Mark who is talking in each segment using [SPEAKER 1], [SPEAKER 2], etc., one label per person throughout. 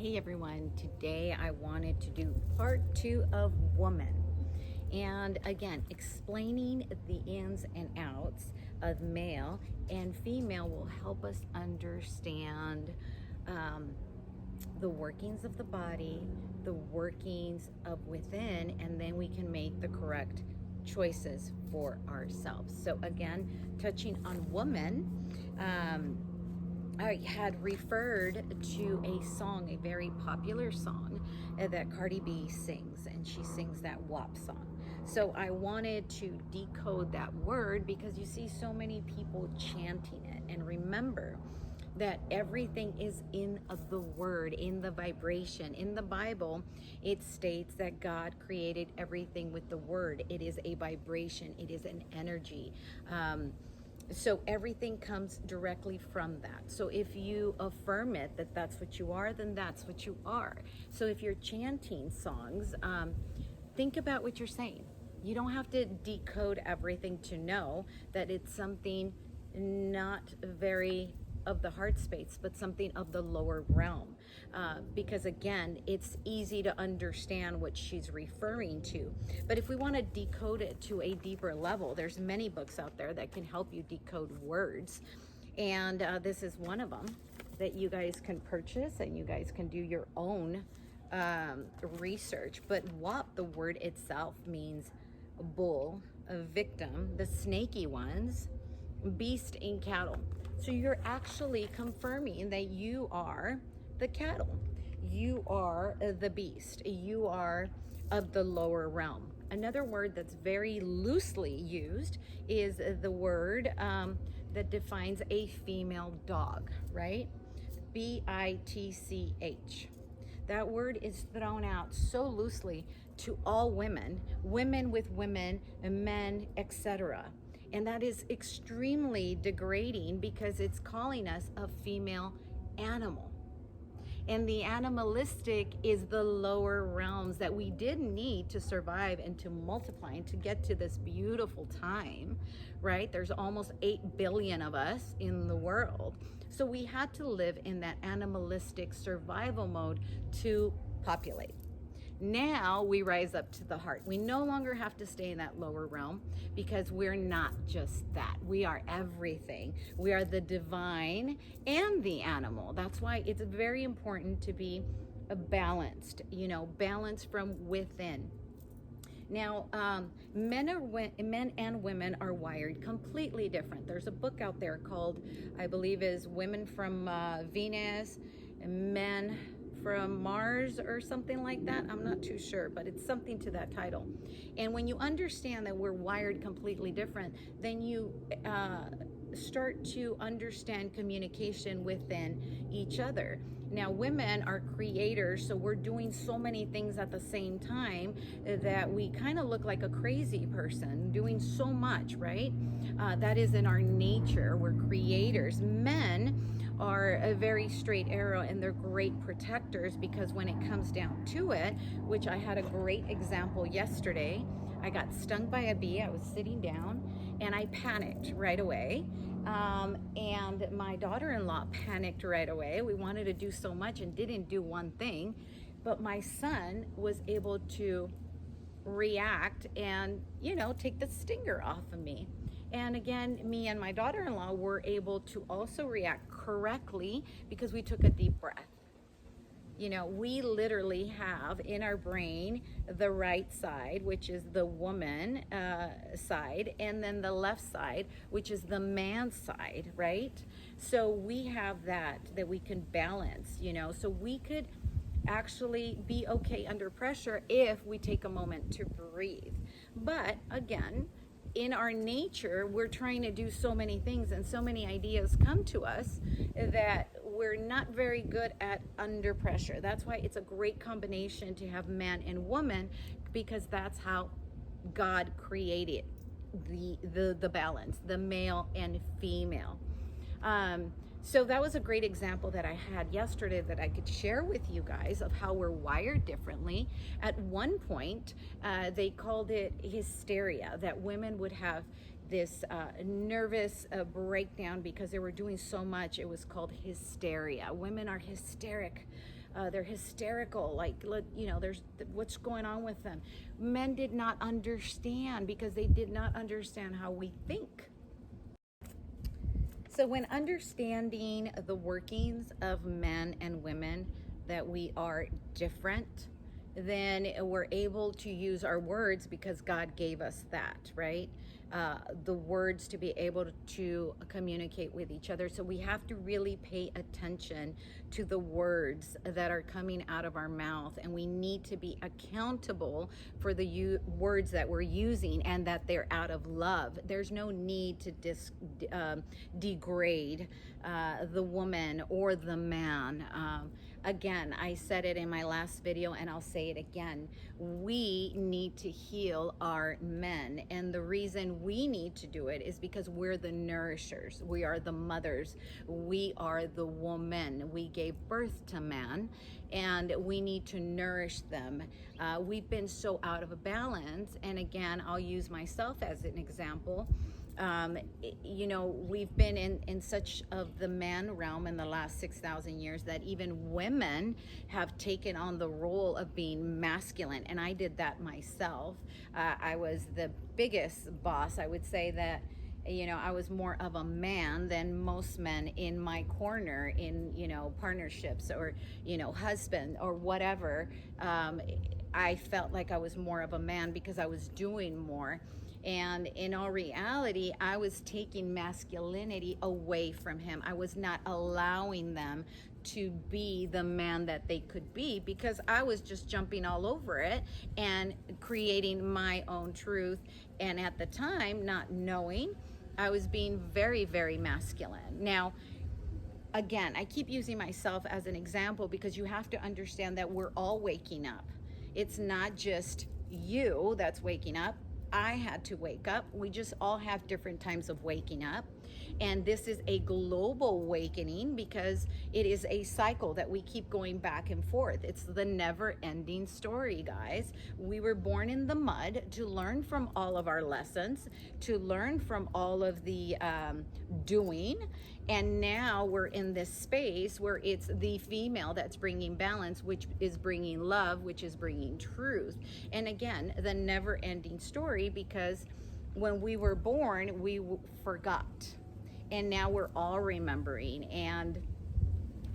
[SPEAKER 1] Hey everyone, today I wanted to do part 2 of Woman. And again, explaining the ins and outs of male and female will help us understand the workings of the body, the workings of within, and then we can make the correct choices for ourselves. So again, touching on woman, I had referred to a song, a very popular song that Cardi B sings, and she sings that WAP song. So I wanted to decode that word because you see so many people chanting it. And remember that everything is in the word, in the vibration. In the Bible, it states that God created everything with the word. It is a vibration, it is an energy. So everything comes directly from that. So if you affirm it, that that's what you are, then that's what you are. So if you're chanting songs, think about what you're saying. You don't have to decode everything to know that it's something not very of the heart space, but something of the lower realm. Because again, it's easy to understand what she's referring to. But if we want to decode it to a deeper level, there's many books out there that can help you decode words. And this is one of them that you guys can purchase, and you guys can do your own research. But WAP, the word itself, means bull, a victim, the snaky ones, beast in cattle. So you're actually confirming that you are the cattle. You are the beast. You are of the lower realm. Another word that's very loosely used is the word that defines a female dog, right? bitch. That word is thrown out so loosely to all women, women with women, men, etc. And that is extremely degrading because it's calling us a female animal. And the animalistic is the lower realms that we did need to survive and to multiply and to get to this beautiful time, right? There's almost 8 billion of us in the world. So we had to live in that animalistic survival mode to populate. Now we rise up to the heart. We no longer have to stay in that lower realm because we're not just that. We are everything. We are the divine and the animal. That's why it's very important to be balanced, balanced from within. Now, men and women are wired completely different. There's a book out there called, I believe, is Women from Venus, Men from Mars or something like that. I'm not too sure, but it's something to that title. And when you understand that we're wired completely different, then you start to understand communication within each other. Now, women are creators, so we're doing so many things at the same time that we kind of look like a crazy person doing so much, right? That is in our nature. We're creators. Men are a very straight arrow, and they're great protectors because when it comes down to it, which I had a great example yesterday, I got stung by a bee. I was sitting down and I panicked right away. And my daughter-in-law panicked right away. We wanted to do so much and didn't do one thing, but my son was able to react and, take the stinger off of me. And again, me and my daughter-in-law were able to also react correctly because we took a deep breath. We literally have in our brain the right side, which is the woman side, and then the left side, which is the man side, right? So we have that we can balance, so we could actually be okay under pressure if we take a moment to breathe. But again, in our nature, we're trying to do so many things and so many ideas come to us that we're not very good at under pressure. That's why it's a great combination to have man and woman, because that's how God created the balance, the male and female. So that was a great example that I had yesterday that I could share with you guys of how we're wired differently. At one point, they called it hysteria, that women would have this nervous breakdown because they were doing so much. It was called hysteria. Women are hysteric they're hysterical, like, you know, there's what's going on with them. Men did not understand because they did not understand how we think. So when understanding the workings of men and women, that we are different, then we're able to use our words because God gave us that, right? The words to be able to communicate with each other. So we have to really pay attention to the words that are coming out of our mouth, and we need to be accountable for the words that we're using and that they're out of love. There's no need to degrade the woman or the man. Again, I said it in my last video and I'll say it again. We need to heal our men. And the reason we need to do it is because we're the nourishers. We are the mothers. We are the woman. We gave birth to man and we need to nourish them. We've been so out of balance. And again, I'll use myself as an example. You know, we've been in such of the man realm in the last 6,000 years that even women have taken on the role of being masculine. And I did that myself. I was the biggest boss. I would say that, you know, I was more of a man than most men in my corner in, you know, partnerships or, you know, husband or whatever. I felt like I was more of a man because I was doing more. And in all reality, I was taking masculinity away from him. I was not allowing them to be the man that they could be because I was just jumping all over it and creating my own truth. And at the time, not knowing, I was being very, very masculine. Now, again, I keep using myself as an example because you have to understand that we're all waking up. It's not just you that's waking up. I had to wake up. We just all have different times of waking up. And this is a global awakening because it is a cycle that we keep going back and forth. It's the never-ending story, guys. We were born in the mud to learn from all of our lessons, to learn from all of the doing. And now we're in this space where it's the female that's bringing balance, which is bringing love, which is bringing truth. And again, the never-ending story, because when we were born, we forgot. And now we're all remembering. And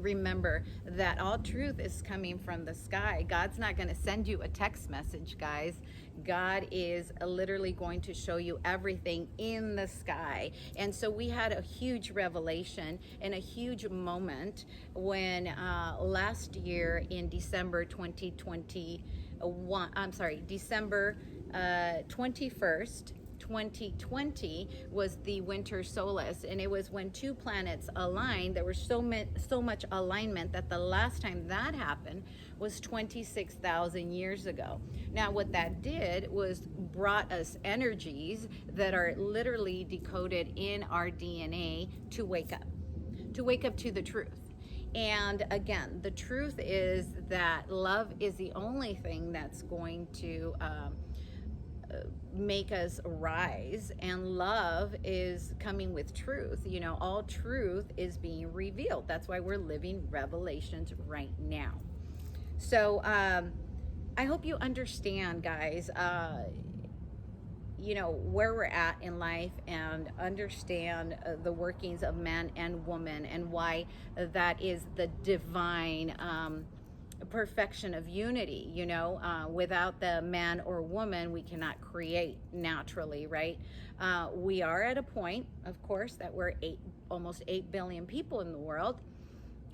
[SPEAKER 1] remember that all truth is coming from the sky. God's not going to send you a text message, guys. God is literally going to show you everything in the sky. And so we had a huge revelation and a huge moment when last year in December 2021, December 21st, 2020 was the winter solstice, and it was when two planets aligned. There was so much alignment that the last time that happened was 26,000 years ago. Now what that did was brought us energies that are literally decoded in our DNA to wake up to the truth. And again, the truth is that love is the only thing that's going to make us rise, and love is coming with truth. You know, all truth is being revealed. That's why we're living revelations right now. So I hope you understand, guys, you know, where we're at in life, and understand the workings of man and woman, and why that is the divine perfection of unity. You know, without the man or woman, we cannot create naturally, right? We are at a point, of course, that we're almost 8 billion people in the world,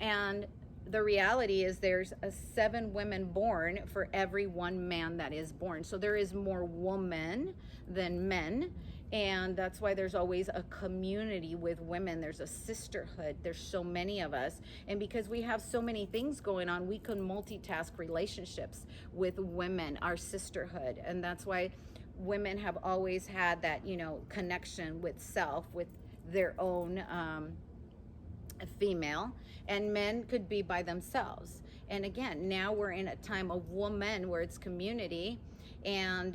[SPEAKER 1] and the reality is there's 7 women born for every 1 man that is born. So there is more women than men. And that's why there's always a community with women. There's a sisterhood. There's so many of us. And because we have so many things going on, we can multitask relationships with women, our sisterhood. And that's why women have always had that, you know, connection with self, with their own female, and men could be by themselves. And again, now we're in a time of woman where it's community, and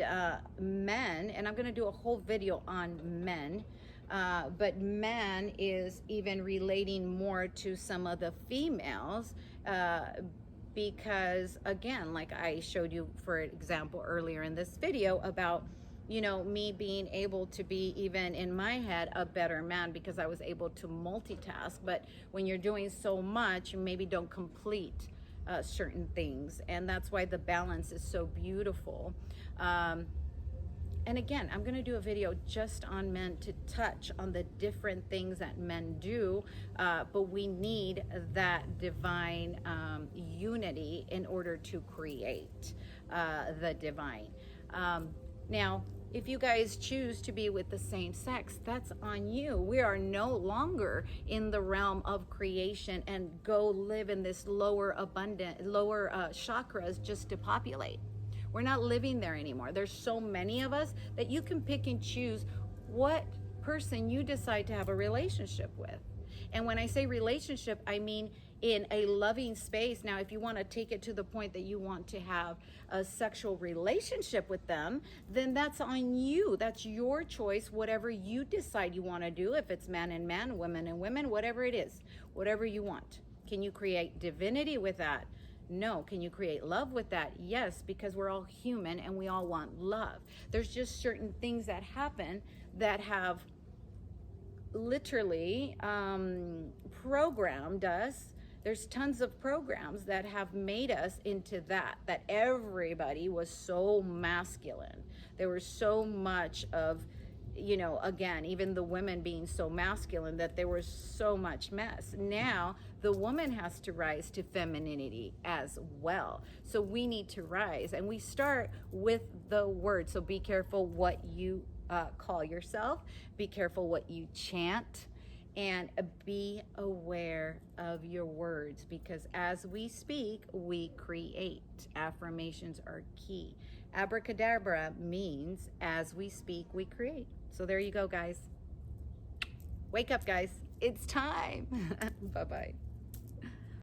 [SPEAKER 1] men, and I'm going to do a whole video on men, but men is even relating more to some of the females because again, like I showed you for example earlier in this video about, you know, me being able to be, even in my head, a better man because I was able to multitask. But when you're doing so much, you maybe don't complete certain things, and that's why the balance is so beautiful. And again, I'm going to do a video just on men to touch on the different things that men do, but we need that divine unity in order to create the divine. Now, if you guys choose to be with the same sex, that's on you. We are no longer in the realm of creation and go live in this lower chakras just to populate. We're not living there anymore. There's so many of us that you can pick and choose what person you decide to have a relationship with. And when I say relationship, I mean in a loving space. Now, if you want to take it to the point that you want to have a sexual relationship with them, then that's on you. That's your choice, whatever you decide you want to do. If it's man and man, women and women, whatever it is, whatever you want. Can you create divinity with that? No. Can you create love with that? Yes, because we're all human and we all want love. There's just certain things that happen that have literally programmed us. There's tons of programs that have made us into that everybody was so masculine. There was so much of, you know, again, even the women being so masculine that there was so much mess. Now the woman has to rise to femininity as well. So we need to rise, and we start with the word. So be careful what you call yourself. Be careful what you chant, and be aware of your words, because as we speak, we create. Affirmations are key. Abracadabra means as we speak, we create. So there you go, guys. Wake up, guys. It's time. Bye-bye.